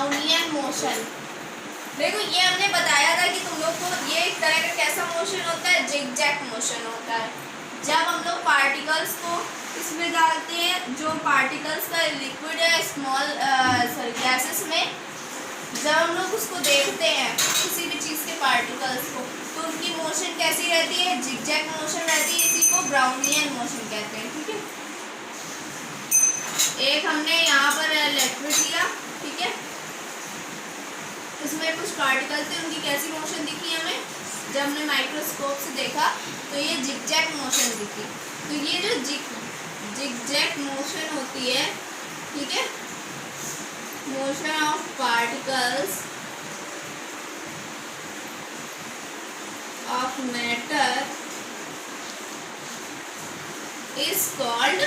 Brownian motion. देखो ये हमने बताया था कि तुम लोग को ये एक तरह का कैसा मोशन होता है, जिगजैग मोशन होता है। जब हम लोग पार्टिकल्स को इसमें डालते हैं, जो पार्टिकल्स का लिक्विड है स्मॉल गैसेस में, जब हम लोग उसको देखते हैं किसी भी चीज़ के पार्टिकल्स को, तो उनकी मोशन कैसी रहती है, जिगजैग मोशन रहती है। इसी को ब्राउनियन मोशन कहते हैं। ठीक है, एक हमने यहाँ पर लिक्विड लिया, ठीक है, इसमें कुछ पार्टिकल्स थे, उनकी कैसी मोशन दिखी हमें, जब हमने माइक्रोस्कोप से देखा तो ये जिगजैग मोशन दिखी। तो ये जो जिगजैग मोशन होती है, ठीक है, motion of particles of matter is called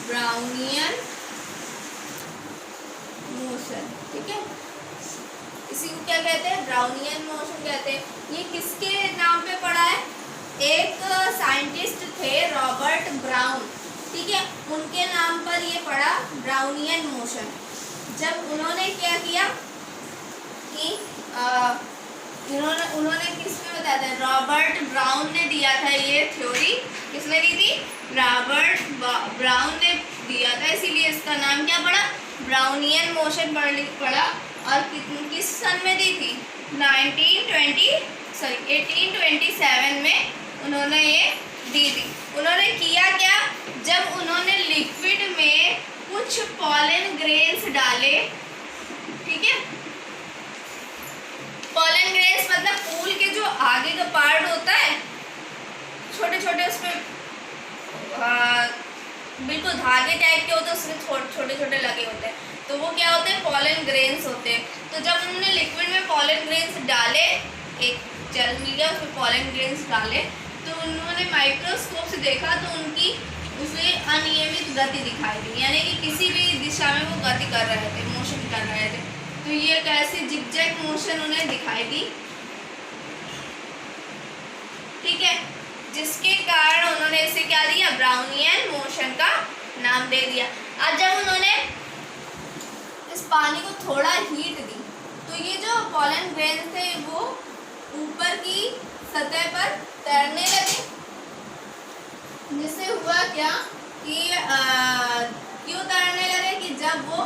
Brownian motion. ठीक है, इसी को क्या कहते हैं, ब्राउनियन मोशन कहते हैं। ये किसके नाम पे पड़ा है, एक साइंटिस्ट थे रॉबर्ट ब्राउन, ठीक है, उनके नाम पर ये पड़ा ब्राउनियन मोशन। जब उन्होंने क्या किया कि उन्होंने किसमें बताया था, रॉबर्ट ब्राउन ने दिया था ये थ्योरी। किसने दी थी, रॉबर्ट ब्राउन ने दिया था, इसीलिए इसका नाम क्या पड़ा, ब्राउनियन मोशन पड़ा। और किस सन में दी थी, 1827 में उन्होंने ये दी थी। उन्होंने किया क्या, जब उन्होंने लिक्विड में कुछ पॉलन ग्रेन्स डाले, ठीक है, पॉलन ग्रेन्स मतलब फूल के जो आगे का पार्ट होता है, छोटे छोटे उसमें बिल्कुल धागे टाइप के होते हैं, उसमें छोटे छोटे लगे होते हैं, तो वो क्या होते हैं, पॉलन ग्रेन्स होते हैं। तो जब उन्होंने लिक्विड में पॉलन ग्रेन्स डाले, एक जेल मिल गया, उसमें पॉलन ग्रेन्स डाले, तो उन्होंने माइक्रोस्कोप से देखा तो उनकी उसे अनियमित गति दिखाई दी, यानी कि किसी भी दिशा में वो गति कर रहे थे, मोशन कर रहे थे। तो ये कैसे जिगजैग मोशन उन्हें दिखाई दी, ठीक है, जिसके कारण उन्होंने इसे क्या दिया, ब्राउनियन मोशन का नाम दे दिया। अब जब उन्होंने इस पानी को थोड़ा हीट दी, तो ये जो पॉलन ग्रेन्स थे वो ऊपर की सतह पर तैरने लगे, जिससे हुआ क्या कि क्यों तैरने लगे कि जब वो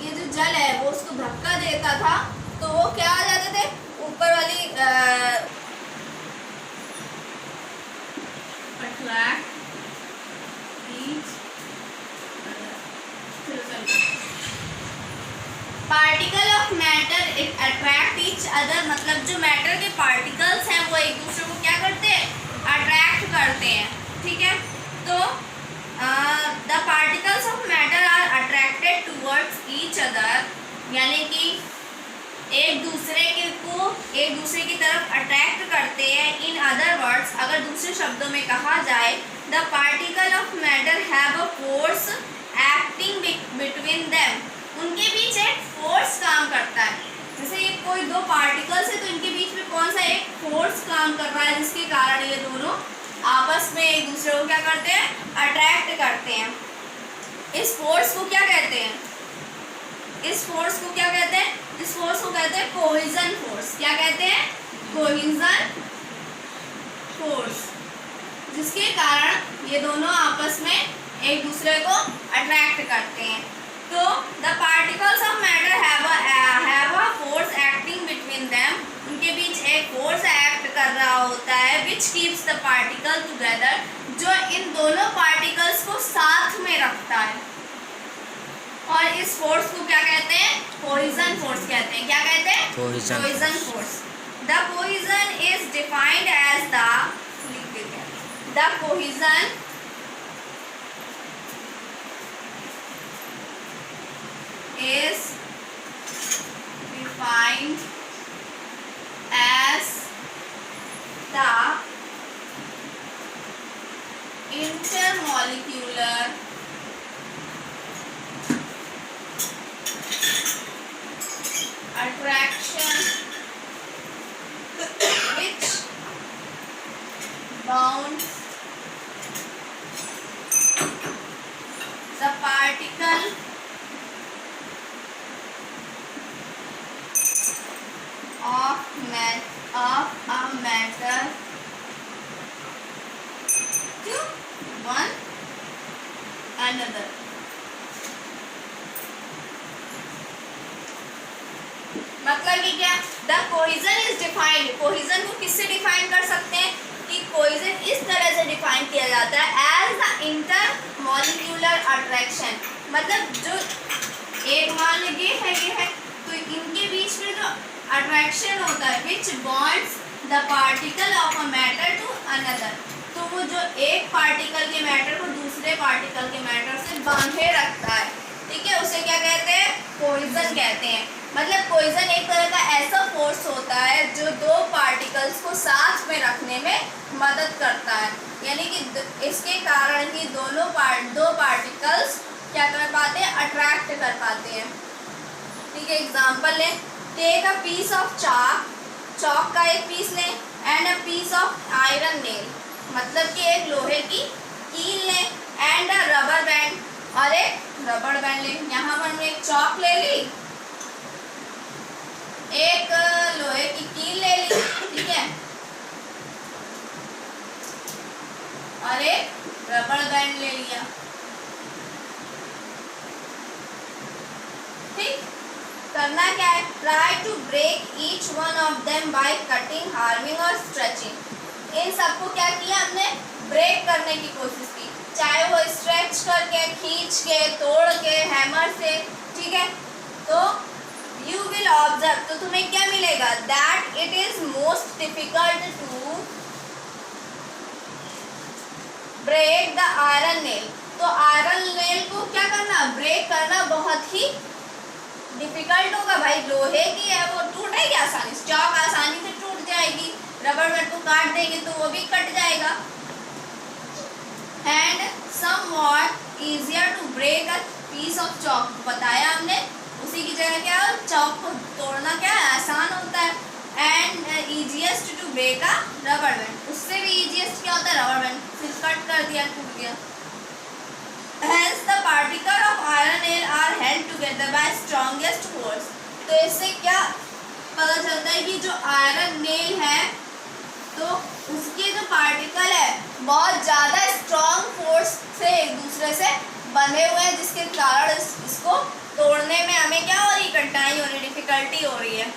ये जो जल है वो उसको धक्का देता था, तो वो क्या आ जाते थे, ऊपर वाली particle of matter attract each other, मतलब जो मैटर के पार्टिकल्स हैं वो एक दूसरे को क्या करते हैं, अट्रैक्ट करते हैं। ठीक है, तो the particles of matter are attracted towards each other, यानी कि एक दूसरे की तरफ अट्रैक्ट करते हैं। इन अदर वर्ड्स, अगर दूसरे शब्दों में कहा जाए, the particle of matter have a force acting between them, उनके बीच एक फोर्स काम करता है। जैसे ये कोई दो पार्टिकल्स है तो इनके बीच में कौन सा एक फोर्स काम कर रहा है, जिसके कारण ये दोनों आपस में एक दूसरे को क्या करते हैं, अट्रैक्ट करते हैं। इस फोर्स को क्या कहते हैं, इस फोर्स को क्या कहते हैं, इस फोर्स को कहते हैं कोहेजन फोर्स। क्या कहते हैं, कोहेजन फोर्स, जिसके कारण ये दोनों आपस में एक दूसरे को अट्रैक्ट करते हैं। तो the particles of matter have a force acting between them, उनके बीच एक फोर्स एक्ट कर रहा होता है, which keeps the particle together, जो इन दोनों पार्टिकल्स को साथ में रखता है। और इस फोर्स को क्या कहते हैं, कोहेजन फोर्स कहते हैं। क्या कहते हैं, cohesion force. The cohesion is defined as the cohesion is defined as the intermolecular attraction which bounds the part matter to one another. मतलब कि क्या, the cohesion is defined, cohesion को किससे डिफाइन कर सकते हैं कि कोहेजन इस तरह से डिफाइन किया जाता है as the intermolecular attraction. मतलब जो एक मान लीजिए ये है तो इनके बीच में जो अट्रैक्शन होता है which bonds the particle of a matter to another, तो वो जो एक पार्टिकल के मैटर को दूसरे पार्टिकल के मैटर से बांधे रखता है, ठीक है, उसे क्या कहते हैं, कोहेजन कहते हैं। मतलब कोहेजन एक तरह का ऐसा फोर्स होता है जो दो पार्टिकल्स को साथ में रखने में मदद करता है, यानी कि इसके कारण ही दो पार्टिकल्स क्या कर पाते हैं, अट्रैक्ट कर पाते हैं। ठीक है, एग्जांपल लें, take a piece of chalk का एक पीस लें and a piece of iron nail, मतलब कि एक लोहे की कील लें एंड अ रबर बैंड, और एक रबर बैंड लें। यहाँ पर हमने एक चॉक ले ली, एक लोहे की कील ले ली, ठीक है, और एक रबर बैंड ले लिया। ठीक, करना क्या है, try to break each one of them by cutting, hammering और स्ट्रेचिंग। इन सबको क्या किया हमने, ब्रेक करने की कोशिश की, चाहे वो स्ट्रेच करके, खींच के, तोड़ के, हैमर से, ठीक है। तो यू विल ऑब्जर्व, तो तुम्हें क्या मिलेगा, that it is most difficult to break the iron nail. तो आयरन नेल को क्या करना, ब्रेक करना बहुत ही डिफिकल्ट होगा भाई, लोहे की है वो टूटेगी आसानी से, चॉक आसानी से टूट जाएगी, रबर बैंड को काट देंगे तो वो भी कट जाएगा। And somewhat easier to break a piece of chalk, बताया हमने, उसी की जगह क्या है, चॉक को तोड़ना क्या है, आसान होता है। And easiest to break a rubber band, उससे भी इजिएस्ट क्या होता है, रबर बैंड, फिर कट कर दिया, टूट गया। Hence the particle of iron nail are held together by strongest force। तो इससे क्या पता चलता है कि जो आयरन नेल है तो उसके जो पार्टिकल है बहुत ज़्यादा स्ट्रॉन्ग फोर्स से एक दूसरे से बंधे हुए हैं, जिसके कारण इसको तोड़ने में हमें क्या हो रही, कठिनाई हो रही, डिफिकल्टी हो रही है।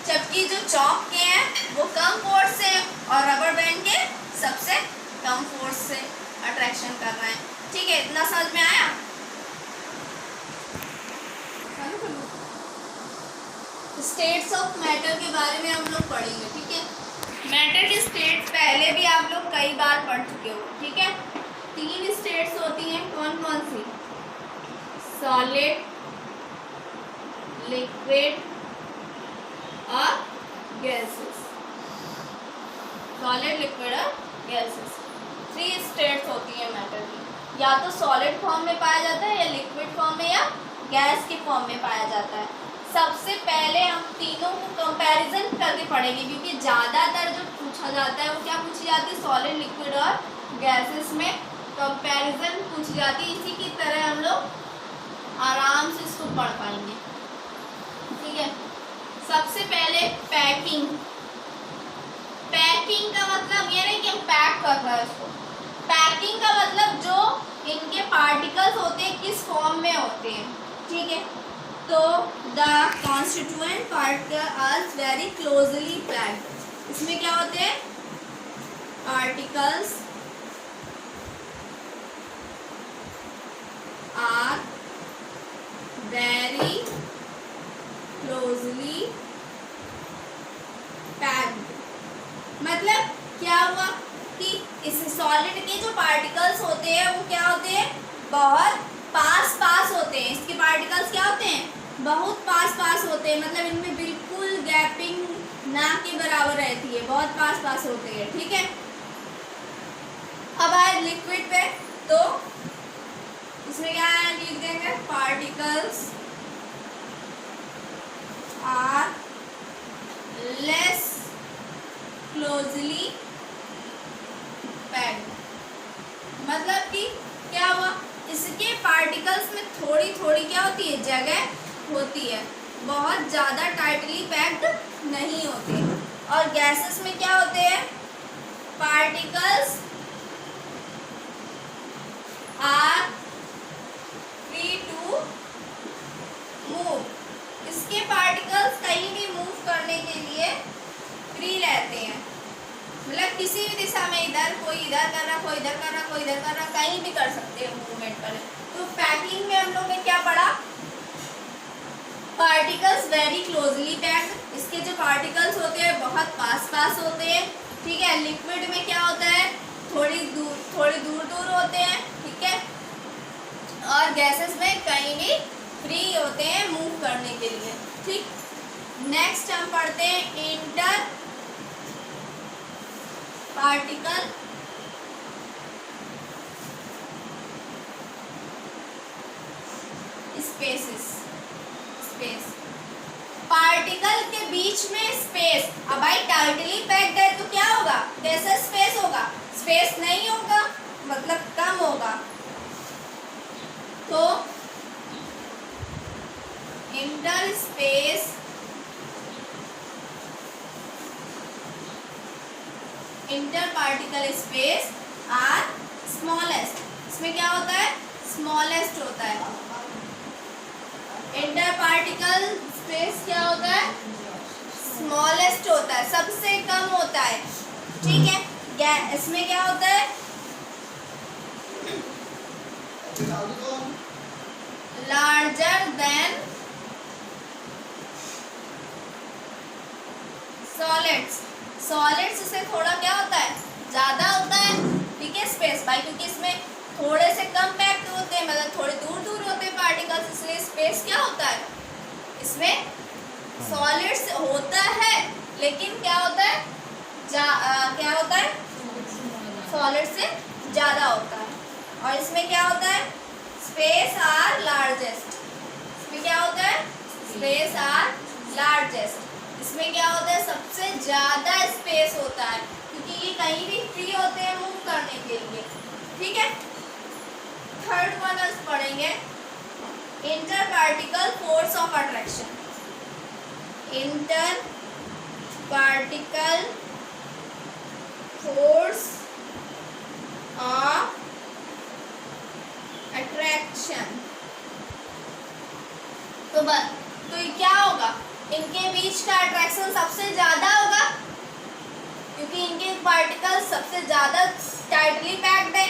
जबकि जो चॉक के हैं वो कम फोर्स से और रबर बैंड के सबसे कम फोर्स से अट्रैक्शन कर रहे हैं। ठीक है, इतना समझ में आया। स्टेट्स ऑफ मैटर के बारे में हम लोग पढ़ेंगे, ठीक है। मैटर की स्टेट्स पहले भी आप लोग कई बार पढ़ चुके हो, ठीक है। 3 स्टेट्स होती हैं, कौन कौन सी, सॉलिड, लिक्विड और गैसेस। सॉलिड, लिक्विड और गैसेस, 3 स्टेट्स होती है मैटर की, या तो सॉलिड फॉर्म में पाया जाता है, या लिक्विड फॉर्म में, या गैस के फॉर्म में पाया जाता है। सबसे पहले हम तीनों को कंपैरिजन करके पढ़ेंगे, क्योंकि ज़्यादातर जो पूछा जाता है वो क्या पूछी जाती है, सॉलिड, लिक्विड और गैसेस में कंपैरिजन पूछी जाती है। इसी की तरह हम लोग आराम से इसको पढ़ पाएंगे, ठीक है। सबसे पहले पैकिंग। पैकिंग का मतलब ये नहीं कि हम पैक कर रहे हैं इसको, पैकिंग का मतलब जो इनके पार्टिकल्स होते हैं किस फॉर्म में होते हैं, ठीक है। तो the constituent particle are very closely packed, इसमें क्या होते हैं, particles are very closely packed. मतलब क्या हुआ कि इस सॉलिड के जो पार्टिकल्स होते हैं वो क्या होते हैं, बहुत पास पास होते हैं। इसके पार्टिकल्स क्या होते हैं, बहुत पास पास होते हैं, मतलब इनमें बिल्कुल गैपिंग ना के बराबर रहती है, बहुत पास पास होते हैं, ठीक है। अब आए लिक्विड पे, तो इसमें क्या है, लिख देंगे particles are less closely packed. मतलब कि क्या हुआ, इसके पार्टिकल्स में थोड़ी थोड़ी क्या होती है, जगह होती है, बहुत ज़्यादा टाइटली पैक्ड और गैसेस में क्या होते हैं, particles are free to move. इसके पार्टिकल्स कहीं भी मूव करने के लिए फ्री रहते हैं, मतलब किसी भी दिशा में, इधर कोई इधर कर रहा, कोई इधर कर रहा, कोई इधर कर रहा, कहीं भी कर सकते हैं मूवमेंट कर। तो पैकिंग में हम लोग ने क्या पढ़ा, पार्टिकल्स वेरी क्लोजली पैक्ड। इसके जो पार्टिकल्स होते हैं बहुत पास पास होते हैं, ठीक है। लिक्विड में क्या होता है, थोड़ी दूर दूर होते हैं, ठीक है। और गैसेस में कहीं भी फ्री होते हैं मूव करने के लिए, ठीक। नेक्स्ट हम पढ़ते हैं इंटर पार्टिकल स्पेस। पार्टिकल के बीच में स्पेस। अब भाई टाइटली पैक्ड है तो क्या होगा, कैसा स्पेस होगा, स्पेस नहीं होगा, मतलब कम होगा। तो inter space inter particle space are smallest. इसमें क्या होता है, स्मॉलेस्ट होता है। इंटर पार्टिकल स्पेस क्या होता है, स्मॉलेस्ट होता है, सबसे कम होता है, ठीक है। इसमें क्या होता है, लार्जर देन सॉलिड्स। सॉलिड्स से थोड़ा क्या होता है, ज्यादा होता है, ठीक है, स्पेस भाई, क्योंकि इसमें थोड़े से कम पैक्ड होते हैं, मतलब थोड़े दूर दूर होते हैं पार्टिकल्स, इसलिए स्पेस क्या होता है, इसमें सॉलिड्स होता है, लेकिन क्या होता है, क्या होता है, सॉलिड से ज्यादा होता है। और इसमें क्या होता है, स्पेस आर लार्जेस्ट। इसमें क्या होता है, स्पेस आर लार्जेस्ट। इसमें क्या होता है, सबसे ज्यादा स्पेस होता है, क्योंकि ये कहीं भी फ्री होते हैं मूव करने के लिए, ठीक है। थर्ड वन हम पढ़ेंगे inter particle force of attraction. Inter particle force of attraction. तो ये क्या होगा, इनके बीच का अट्रैक्शन सबसे ज्यादा होगा, क्योंकि इनके पार्टिकल सबसे ज्यादा टाइटली पैक्ड है।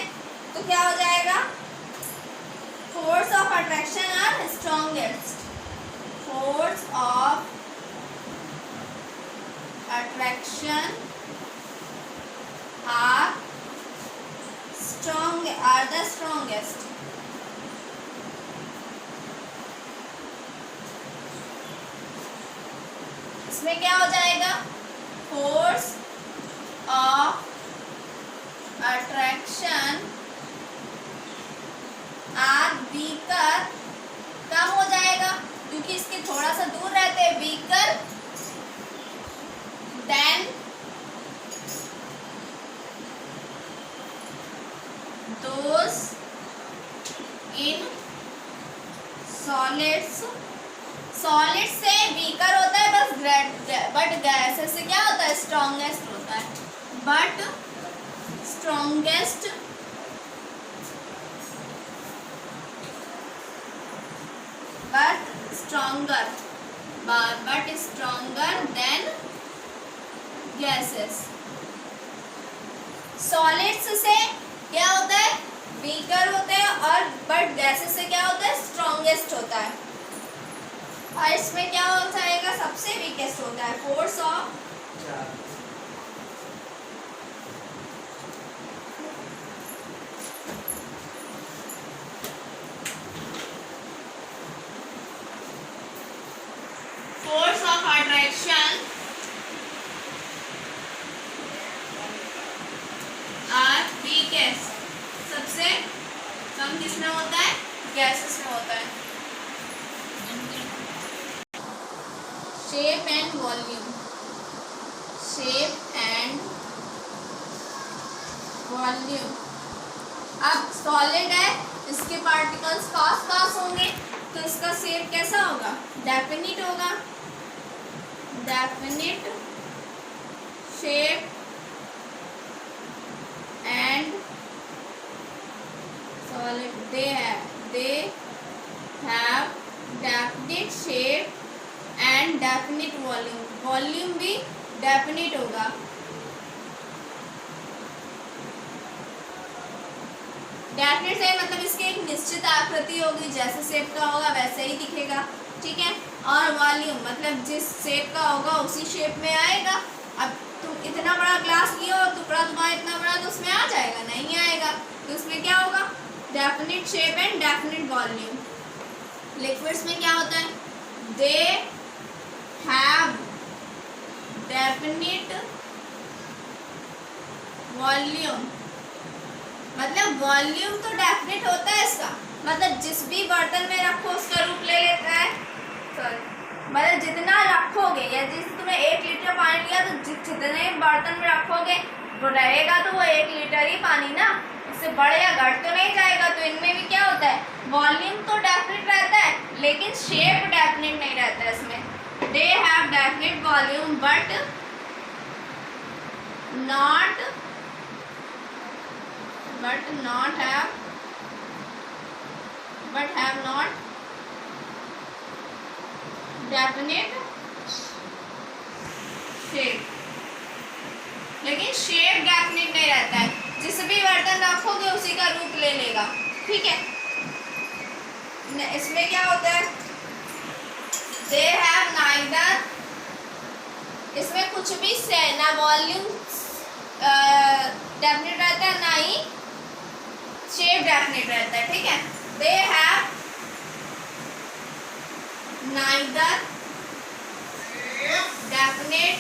तो क्या हो जाएगा, force of attraction are strongest. Force of attraction are the strongest. इसमें क्या हो जाएगा, force of attraction are weaker, कम हो जाएगा, क्योंकि इसके थोड़ा सा दूर रहते हैं, weaker than those in solids. Solid से वीकर होता है बस, बट गैसेस से क्या होता है, स्ट्रॉन्गेस्ट होता है, but strongest but stronger than gases। Solids से क्या होता है, वीकर होते हैं, और बट गैसेस से क्या होता है, स्ट्रॉन्गेस्ट होता है। और इसमें क्या हो जाएगा, सबसे वीकेस्ट होता है। Force of attraction are weakest. सबसे कम किसमें होता है, गैसेस में होता है। Shape and volume. Shape and volume. अब सॉलिड है, इसके पार्टिकल्स पास पास होंगे, तो इसका शेप कैसा होगा, डेफिनिट होगा। Definite shape and solid. They have definite shape and definite volume. Volume भी डेफिनिट होगा. डेफिनेट से मतलब इसकी एक निश्चित आकृति होगी, जैसे शेप का होगा वैसे ही दिखेगा. ठीक है. और वॉल्यूम मतलब जिस शेप का होगा उसी शेप में आएगा. अब तुम इतना बड़ा ग्लास लियो, टुकड़ा तुम्हारा इतना बड़ा, तो उसमें आ जाएगा? नहीं आएगा. तो उसमें क्या होगा? Definite shape and definite volume. Liquids में क्या होता है? They have definite volume. मतलब वॉल्यूम तो डेफिनेट होता है इसका, मतलब जिस भी बर्तन में रखो उसका रूप ले लेता है. सॉरी, मतलब जितना रखोगे, या जिस तुम्हें 1 लीटर पानी लिया तो जितने बर्तन में रखोगे वो रहेगा, तो वो 1 लीटर ही पानी ना, उससे बढ़ या घट तो नहीं जाएगा. तो इनमें भी क्या होता है? वॉल्यूम तो डेफिनेट रहता है लेकिन शेप डेफिनेट नहीं रहता है इसमें. They have definite volume but have not definite shape. लेकिन शेप डेफिनेट नहीं रहता है. जिस भी बर्तन रखोगे उसी का रूप ले लेगा. ठीक है. इसमें क्या होता है? दे हैव नाइदर, इसमें कुछ भी ना वॉल्यूम डेफिनेट रहता है ना ही शेप डेफिनेट रहता है. ठीक है. They have neither definite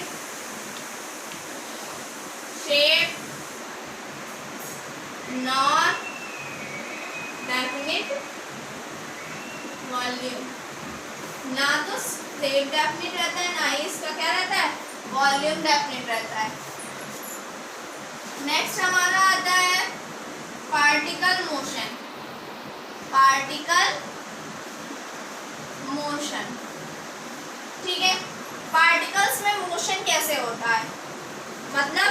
shape nor definite volume. ना तो शेप डेफिनेट रहता है ना ही इसका क्या रहता है? वॉल्यूम डेफिनेट रहता है. नेक्स्ट हमारा आता है पार्टिकल मोशन. Particle motion. ठीक है. पार्टिकल्स में मोशन कैसे होता है? मतलब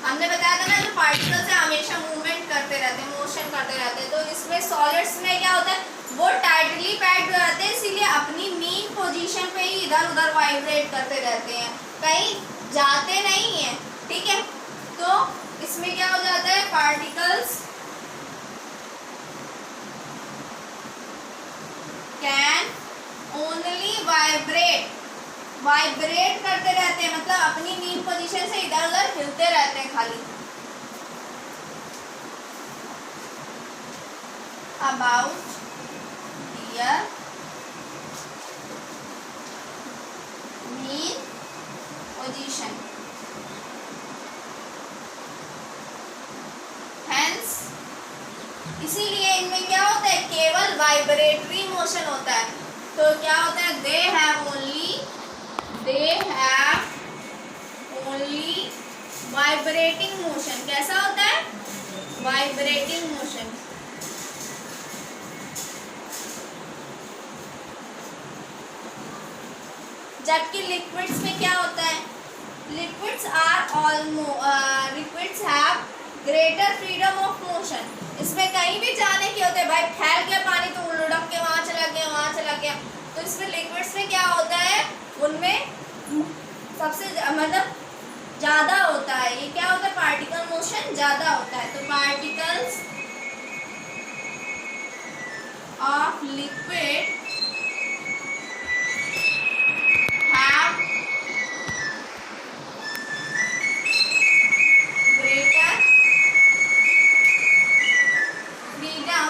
हमने बताया था ना, जो पार्टिकल्स है हमेशा मूवमेंट करते रहते हैं, मोशन करते रहते हैं. तो इसमें सॉलिड्स में क्या होता है? वो टाइटली पैक्ड रहते हैं, इसीलिए अपनी मेन पोजीशन पे ही इधर उधर वाइब्रेट करते रहते हैं, कहीं जाते नहीं हैं. ठीक है. तो इसमें क्या हो जाता है? पार्टिकल्स कैन ओनली वाइब्रेट करते रहते हैं, मतलब अपनी मेन पोजीशन से इधर उधर हिलते रहते हैं खाली. About their mean position. Hence इसीलिए इनमें क्या होता है? केवल वाइब्रेटरी मोशन होता है. तो क्या होता है? They have only vibrating motion. कैसा होता है? Vibrating motion. जबकि लिक्विड्स में क्या होता है? Liquids have greater freedom of motion. इसमें कहीं भी जाने की होते हैं. भाई फैल गया पानी तो लुढ़क के वहां चला गया. तो इसमें लिक्विड्स में क्या होता है? उनमें सबसे मतलब ज़्यादा होता है. ये क्या होता है? पार्टिकल मोशन ज़्यादा होता है. तो particles of liquid have greater freedom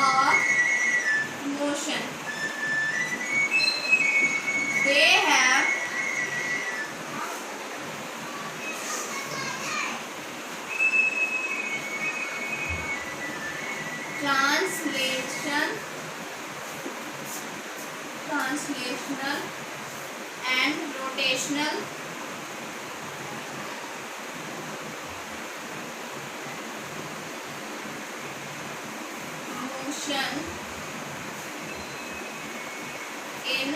of motion. They have translational and rotational motion in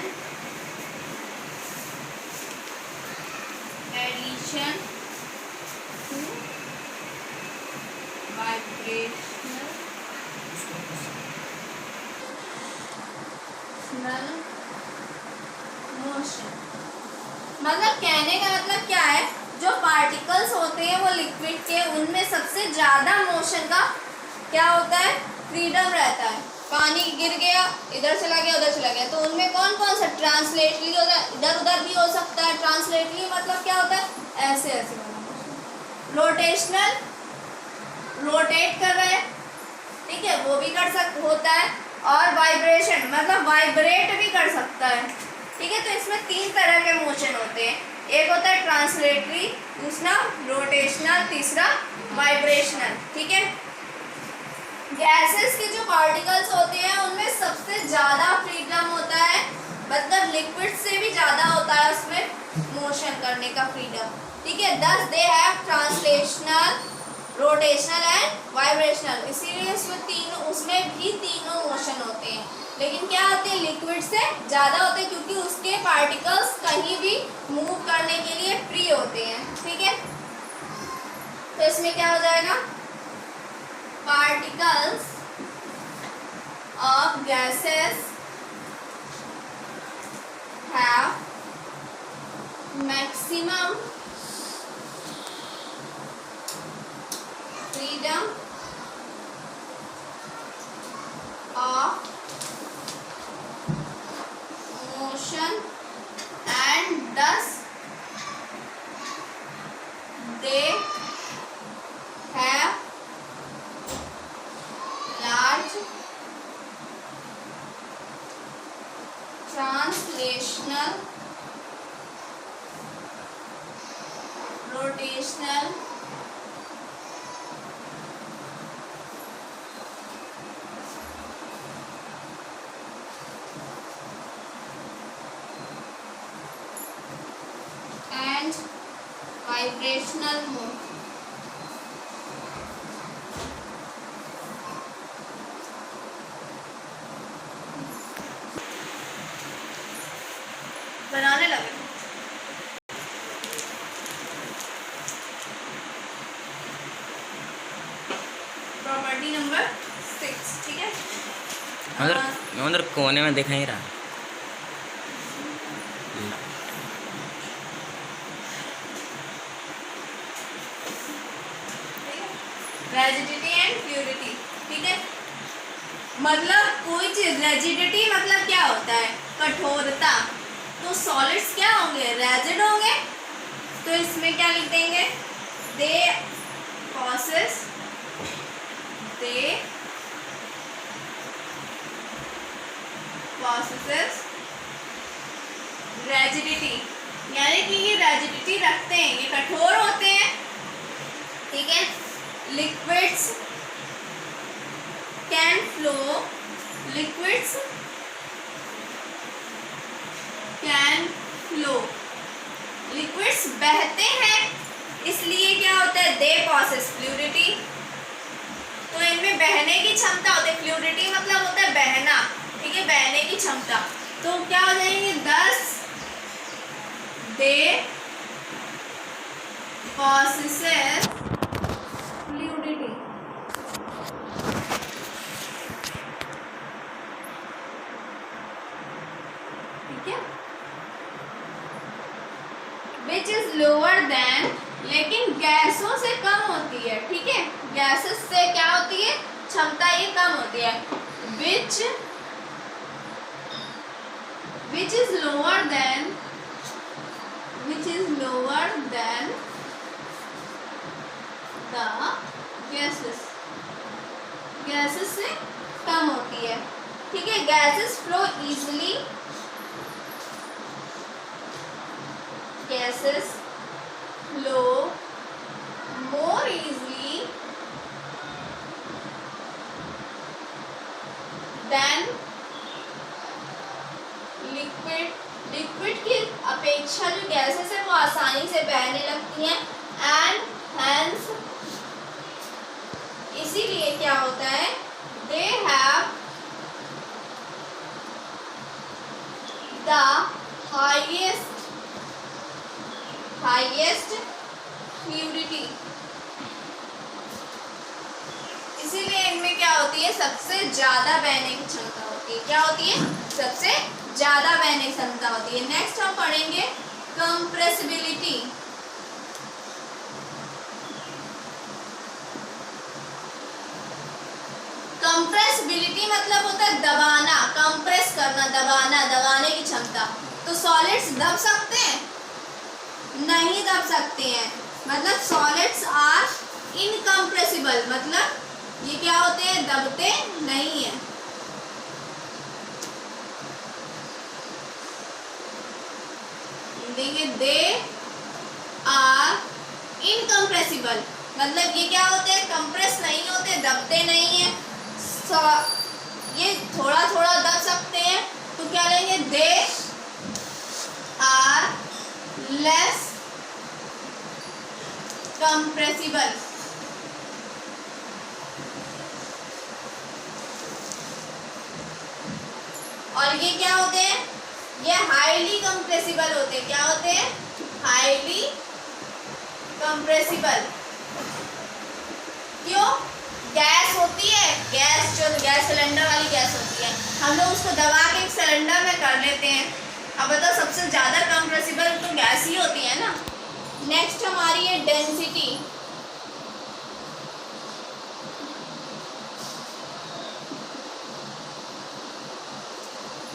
motion. मतलब कहने का मतलब क्या है, जो पार्टिकल्स होते हैं वो लिक्विड के, उनमें सबसे ज्यादा मोशन का क्या होता है, फ्रीडम रहता है। पानी गिर गया, इधर चला गया उधर चला गया, तो उनमें कौन कौन सा ट्रांसलेटली होता है, इधर उधर भी हो सकता है। ट्रांसलेटली मतलब क्या होता है, ऐसे ऐसे वाला। रोटेशनल, रोटेट कर रहा है, ठीक है, वो भी होता है। और वाइब्रेशन मतलब वाइब्रेट भी कर सकता है, ठीक है। तो इसमें 3 तरह के मोशन होते हैं, एक होता है ट्रांसलेटरी, दूसरा रोटेशनल, तीसरा वाइब्रेशनल, ठीक है। गैसेस के जो पार्टिकल्स होते हैं उनमें सबसे ज्यादा फ्रीडम होता है, मतलब लिक्विड से भी ज्यादा होता है उसमें मोशन करने का फ्रीडम, ठीक है। दस they have translational, rotational and vibrational, इसीलिए उसमें भी तीनों मोशन होते हैं। लेकिन क्या होते हैं, लिक्विड से ज़्यादा होते हैं, क्योंकि उसके पार्टिकल्स कहीं भी मूव करने के लिए फ्री होते हैं, ठीक है। तो इसमें क्या हो जाएगा, particles of gases have maximum freedom of motion and thus they have large translational, rotational and vibrational mode। बनाने लगे प्रॉपर्टी नंबर 6, ठीक है। उधर कोने में दिख नहीं रहा। रेजिडिटी एंड प्यूरिटी, ठीक है। मतलब कोई चीज, रेजिडिटी मतलब क्या होता है, कठोरता। तो सॉलिड्स क्या होंगे, रेजिड होंगे। तो इसमें क्या लिख देंगे, दे पॉसेस रेजिडिटी, यानी कि ये रेजिडिटी रखते हैं, ये कठोर होते हैं, ठीक है। Liquids can flow, liquids can flow, liquids बहते हैं, इसलिए क्या होता है, दे पॉसेस फ्लूइडिटी। तो इनमें बहने की क्षमता होती है, फ्लूइडिटी मतलब होता है बहना, ठीक है, बहने की क्षमता। तो क्या हो जाएंगे, 10 दे पॉसेस फ्लूइडिटी, ठीक है। विच इज लोअर देन, लेकिन गैसों से कम होती है, ठीक है। गैसेस से क्या होती है, क्षमता ये कम होती है। Which is lower then, which is lower than the gases, gases से कम होती है, ठीक है। gases flow easily, gases flow more easily than liquid, liquid की अपेक्षा जो गैसेस है वो आसानी से बहने लगती हैं। एंड हेंस, इसीलिए क्या होता है, they have the highest fluidity, इसीलिए इनमें क्या होती है, सबसे ज्यादा बहने की क्षमता होती है। क्या होती है, सबसे ज्यादा बहने की क्षमता होती है। नेक्स्ट हम कंप्रेसिबिलिटी, कंप्रेसिबिलिटी मतलब होता है दबाना, कंप्रेस करना, दबाना, दबाने की क्षमता। तो सॉलिड्स दब सकते हैं? नहीं दब सकते हैं, मतलब सॉलिड्स आर इनकम्प्रेसिबल, मतलब ये क्या होते हैं, दबते नहीं है। देंगे दे आर इनकम्प्रेसिबल, मतलब ये क्या होते हैं, कंप्रेस नहीं होते, दबते नहीं है। ये थोड़ा थोड़ा दब सकते हैं, तो क्या लेंगे, दे आर लेस कंप्रेसिबल। और ये क्या होते हैं, ये हाईली कंप्रेसिबल होते हैं। क्या होते हैं, हाईली कंप्रेसिबल। क्यों, गैस होती है, गैस जो गैस सिलेंडर वाली गैस होती है, हम लोग उसको दबा के एक सिलेंडर में कर लेते हैं। अब बताओ, सबसे ज़्यादा कंप्रेसिबल तो गैस ही होती है ना। नेक्स्ट हमारी है डेंसिटी।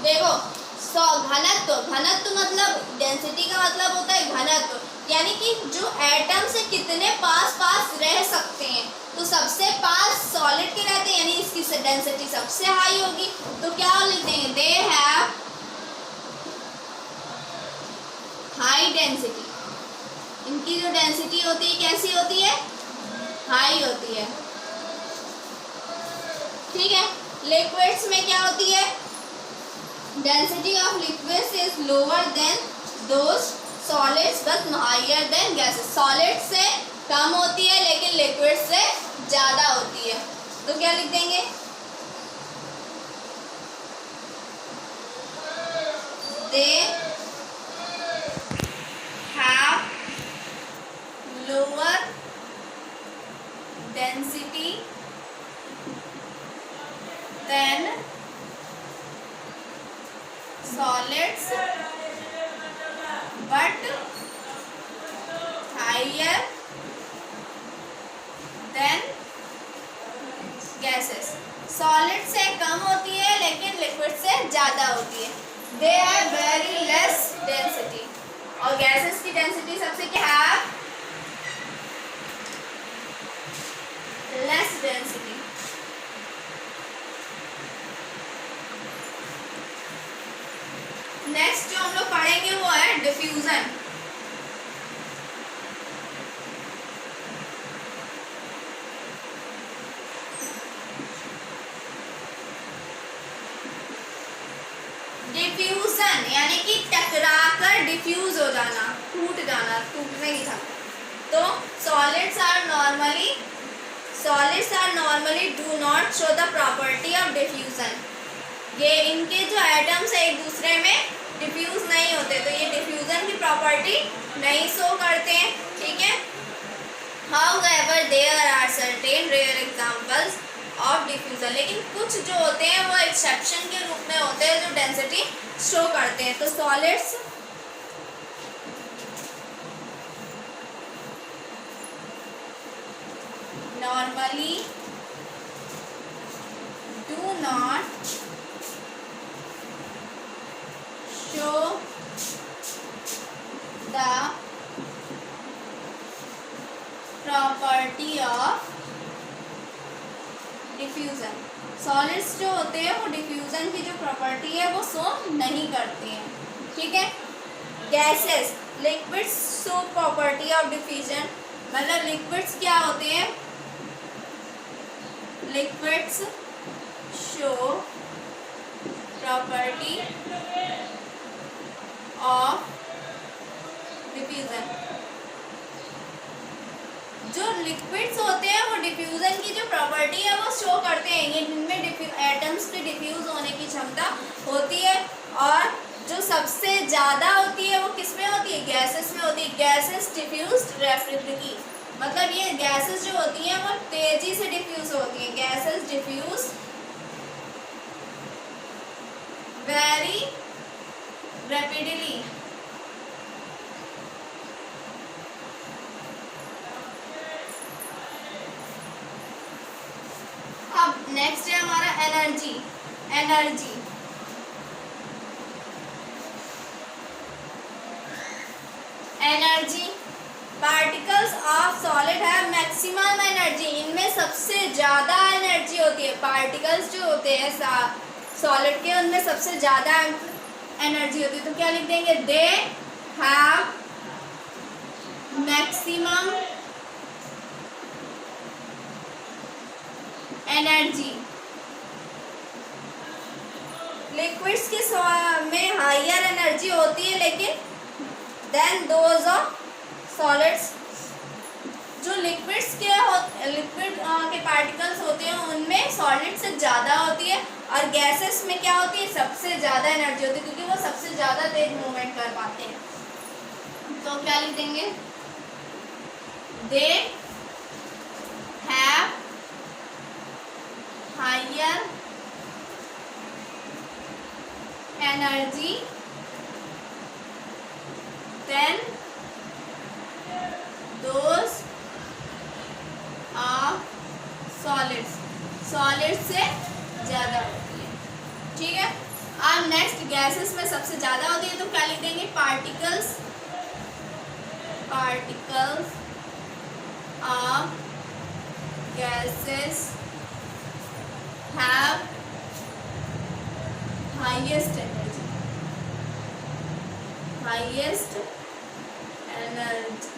देखो, घनत्व, घनत्व मतलब डेंसिटी का मतलब होता है घनत्व, यानी कि जो एटम से कितने पास पास रह सकते हैं। तो सबसे पास सॉलिड के रहते हैं, यानी इसकी डेंसिटी सबसे हाई होगी। तो क्या लिखते हैं, दे हैव हाई डेंसिटी। इनकी जो डेंसिटी होती है कैसी होती है, हाई होती है। ठीक है। लिक्विड्स में क्या होती है, density of liquids is lower than those solids but higher than gases. Solid से कम होती है लेकिन लिक्विड से ज़्यादा होती है। तो क्या लिख देंगे, they have lower density than solids but higher than gases। Solid से कम होती है लेकिन लिक्विड से ज़्यादा होती है। They have very less density. और गैसेस की डेंसिटी सबसे क्या है, लेस डेंसिटी। नेक्स्ट जो हम लोग पढ़ेंगे वो है डिफ्यूजन। डिफ्यूजन यानी कि टकराकर डिफ्यूज हो जाना, टूट जाना, टूटने की क्षमता। तो solids are normally do not show the property of diffusion. ये इनके जो एटम्स है एक दूसरे में डिफ्यूज नहीं होते, तो ये डिफ्यूजन की प्रॉपर्टी नहीं शो करते हैं। ठीक है। However there are certain rare examples of diffusion, लेकिन कुछ जो होते हैं वो एक्सेप्शन के रूप में होते हैं जो डेंसिटी शो करते हैं। तो solids normally do not show the property of diffusion। Solids जो होते हैं वो डिफ्यूजन की जो प्रॉपर्टी है वो शो नहीं करते हैं। ठीक है। Gases, liquids show property of diffusion, मतलब लिक्विड्स क्या होते हैं, liquids show property of diffusion. जो लिक्विड्स होते हैं वो डिफ्यूजन की जो प्रॉपर्टी है वो शो करते हैं। इनमें एटम्स पे डिफ्यूज होने की क्षमता होती है, और जो सबसे ज़्यादा होती है वो किस में होती है, गैसेस में होती है। गैसेस डिफ्यूज्ड रैपिडली, मतलब ये गैसेस जो होती हैं वो तेजी से डिफ्यूज होती हैं। Gases diffuse very rapidly. Energy, energy, energy. Particles of solid है मैक्सिमम एनर्जी, इनमें सबसे ज़्यादा एनर्जी होती है। पार्टिकल्स जो होते हैं सॉलिड के, उनमें सबसे ज़्यादा एनर्जी होती है। तो क्या लिख देंगे? They have maximum energy. Liquids के में हायर एनर्जी होती है लेकिन देन दोज ऑफ सॉलिड्स। जो लिक्विड के पार्टिकल्स होते हैं उनमें सॉलिड से ज़्यादा होती है, और गैसेस में क्या होती है? सबसे ज़्यादा एनर्जी होती है, क्योंकि वो सबसे ज़्यादा तेज मूवमेंट कर पाते हैं। तो क्या लिख देंगे? They have higher energy than those of solids. Solid से ज़्यादा होती है, ठीक है। अब नेक्स्ट गैसेस में सबसे ज़्यादा होती है, तो क्या लिख देंगे? Particles, particles of gases have highest energy, highest energy.